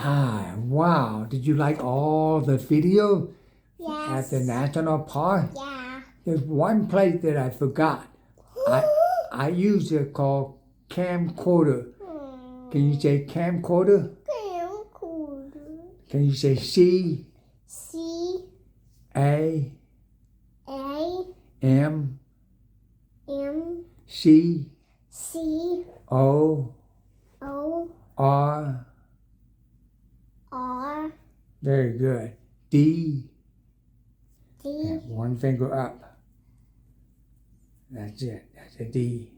Hi, wow. Did you like all the video at the Yes. national park? Yeah. There's one place that I forgot. I use it called camcorder. Can you say camcorder? Camcorder. Can you say C C A A M M C C O O R? R Very good. D. D And one finger up. That's it. That's a D.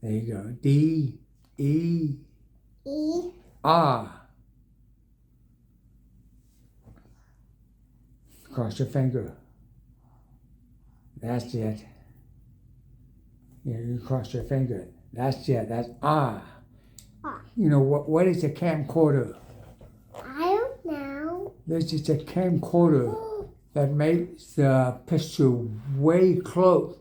There you go. D E E R. Cross your finger. That's it. Yeah, you cross your finger. That's it. That's R. R. You know what is a camcorder? I don't know. This is a camcorder that makes the picture way close.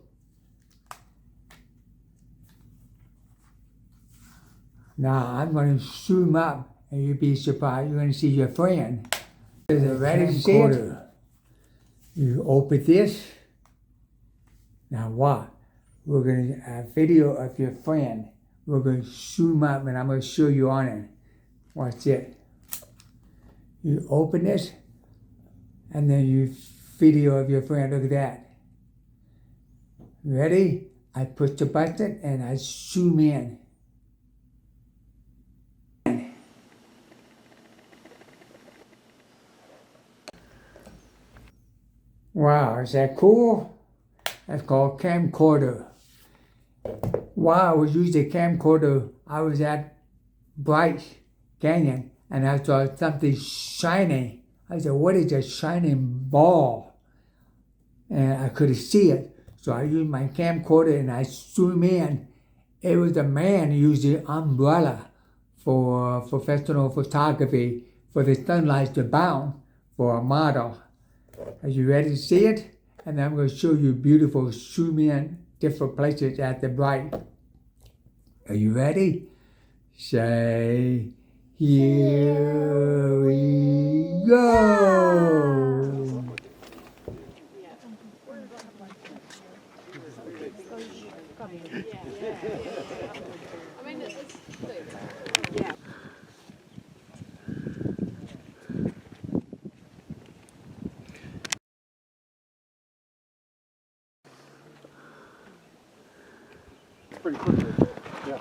Now I'm going to zoom up and you'll be surprised. You're going to see your friend. There's a camcorder. You open this. Now what? We're going to have a video of your friend. We're going to zoom up and I'm going to show you on it. Watch it. You open this and then you video of your friend. Look at that. Ready? I push the button and I zoom in. Wow, is that cool? That's called camcorder. While I was using camcorder, I was at Bryce Canyon and I saw something shining. I said, what is a shining ball? And I couldn't see it. So I used my camcorder and I zoom in. It was a man using umbrella for professional photography for the sunlight to bounce for a model. Are you ready to see it? And I'm going to show you beautiful zoom in different places at the bright. Are you ready? Say, here we go. Pretty quickly. Yeah.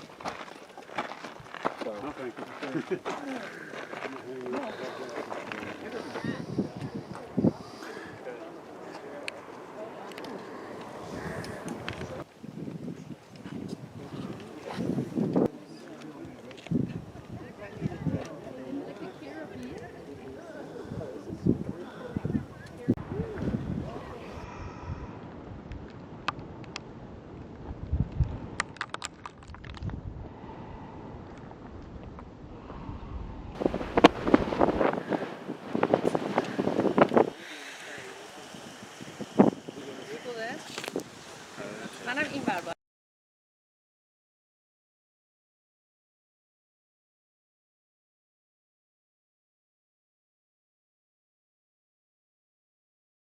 So, thank you.